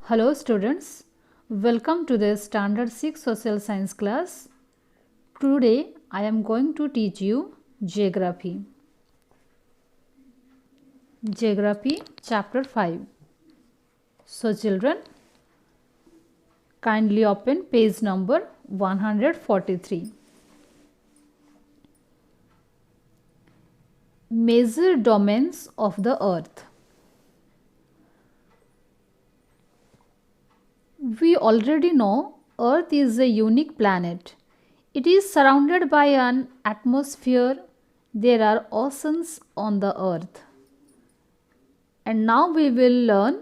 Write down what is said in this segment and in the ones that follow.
Hello students, welcome to the Standard 6 Social Science class. Today I am going to teach you Geography. Geography chapter 5. So children, kindly open page number 143. Major domains of the earth. We already know Earth is a unique planet. It is surrounded by an atmosphere. There are oceans on the earth. And now we will learn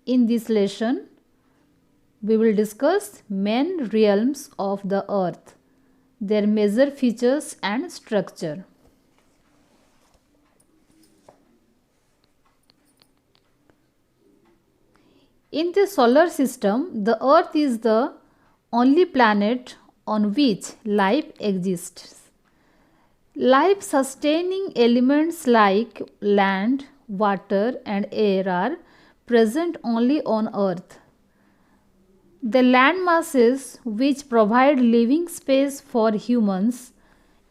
in this lesson, we will discuss main realms of the earth, their major features and structure. In the solar system, the earth is the only planet on which life exists. Life sustaining elements like land, water and air are present only on earth. The land masses which provide living space for humans,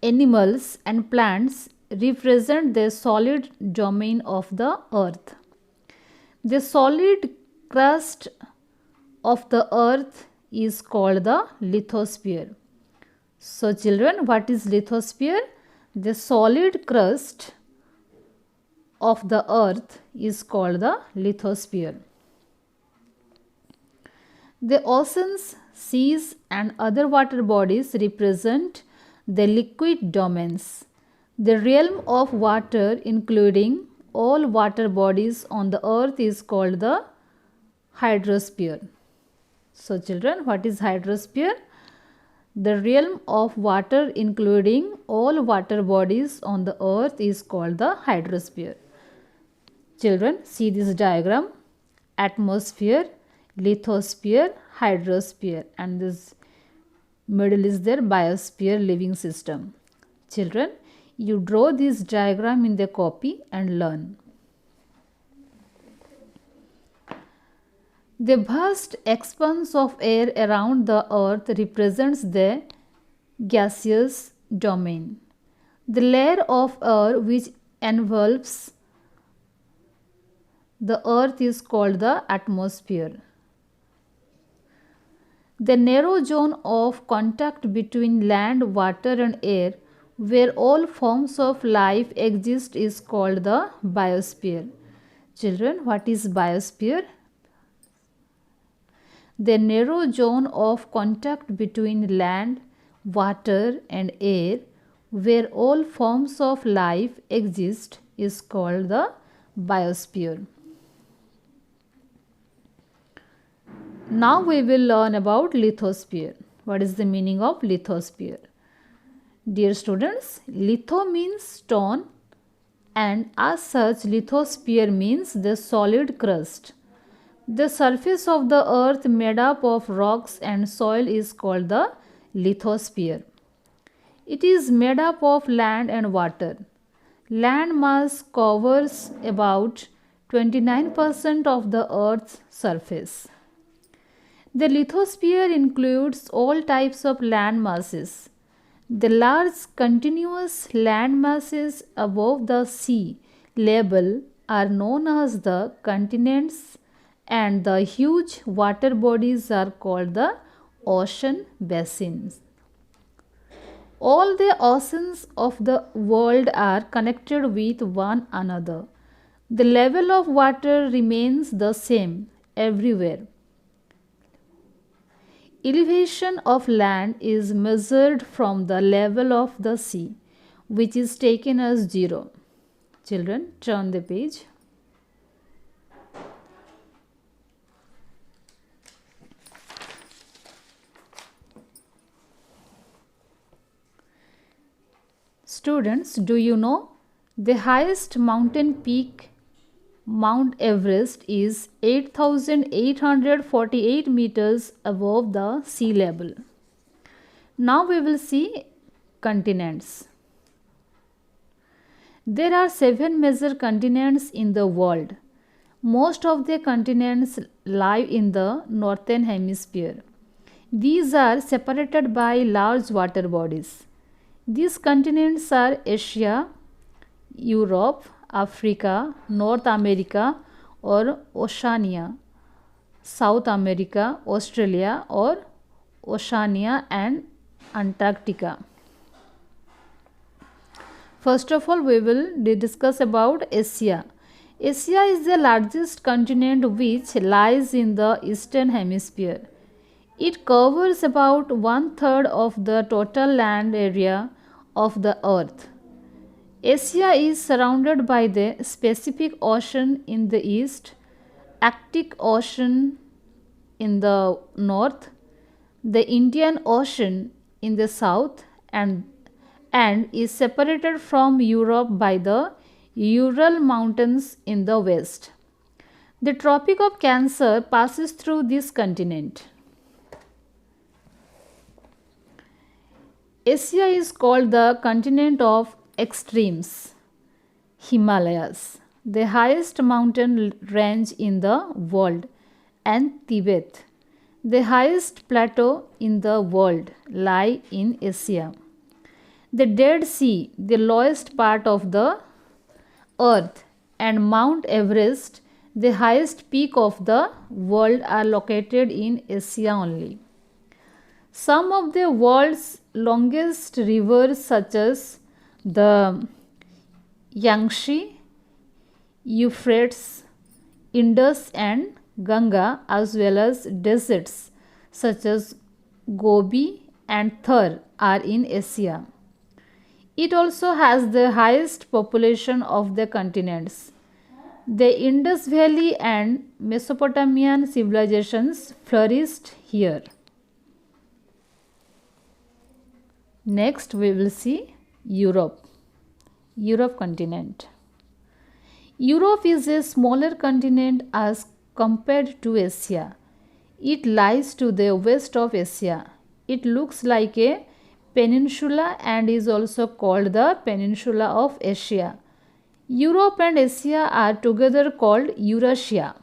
animals and plants represent the solid domain of the earth. The solid crust of the earth is called the lithosphere. So children, what is lithosphere? The solid crust of the earth is called the lithosphere. The oceans, seas and other water bodies represent the liquid domains. The realm of water, including all water bodies on the earth, is called the hydrosphere. So children, what is hydrosphere? The realm of water including all water bodies on the earth is called the hydrosphere. Children, see this diagram: atmosphere, lithosphere, hydrosphere, and this middle is their biosphere, living system. Children, you draw this diagram in the copy and learn. The vast expanse of air around the earth represents the gaseous domain. The layer of air which envelops the earth is called the atmosphere. The narrow zone of contact between land, water and air, where all forms of life exist, is called the biosphere. Children, what is biosphere? The narrow zone of contact between land, water and air, where all forms of life exist, is called the biosphere. Now we will learn about lithosphere. What is the meaning of lithosphere? Dear students, litho means stone and as such lithosphere means the solid crust. The surface of the earth made up of rocks and soil is called the lithosphere. It is made up of land and water. Land mass covers about 29% of the earth's surface. The lithosphere includes all types of land masses. The large continuous land masses above the sea level are known as the continents, and the huge water bodies are called the ocean basins. All the oceans of the world are connected with one another. The level of water remains the same everywhere. Elevation of land is measured from the level of the sea, which is taken as 0. Children, turn the page. Students, do you know the highest mountain peak, Mount Everest, is 8,848 meters above the sea level. Now we will see continents. There are 7 major continents in the world. Most of the continents lie in the northern hemisphere. These are separated by large water bodies. These continents are Asia, Europe, Africa, North America or Oceania, South America, Australia or Oceania and Antarctica. First of all, we will discuss about Asia. Asia is the largest continent which lies in the eastern hemisphere. It covers about one third of the total land area of the earth. Asia is surrounded by the Pacific Ocean in the east, Arctic Ocean in the north, the Indian Ocean in the south, and is separated from Europe by the Ural Mountains in the west. The Tropic of Cancer passes through this continent. Asia is called the continent of extremes. Himalayas, the highest mountain range in the world, and Tibet, the highest plateau in the world, lie in Asia. The Dead Sea, the lowest part of the earth, and Mount Everest, the highest peak of the world, are located in Asia only. Some of the world's longest rivers, such as the Yangtze, Euphrates, Indus, and Ganga, as well as deserts such as Gobi and Thar, are in Asia. It also has the highest population of the continents. The Indus Valley and Mesopotamian civilizations flourished here. Next, we will see Europe continent. Europe is a smaller continent as compared to Asia. It lies to the west of Asia. It looks like a peninsula and is also called the Peninsula of Asia. Europe and Asia are together called Eurasia.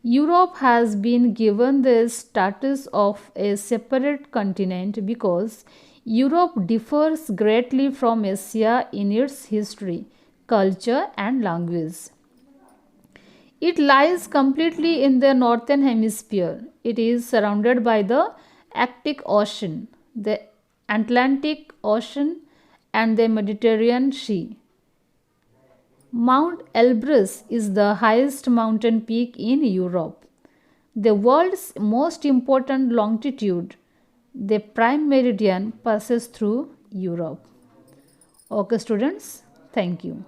Europe has been given the status of a separate continent because Europe differs greatly from Asia in its history, culture, and language. It lies completely in the northern hemisphere. It is surrounded by the Arctic Ocean, the Atlantic Ocean, and the Mediterranean Sea. Mount Elbrus is the highest mountain peak in Europe. The world's most important longitude, the prime meridian, passes through Europe. Okay, students, thank you.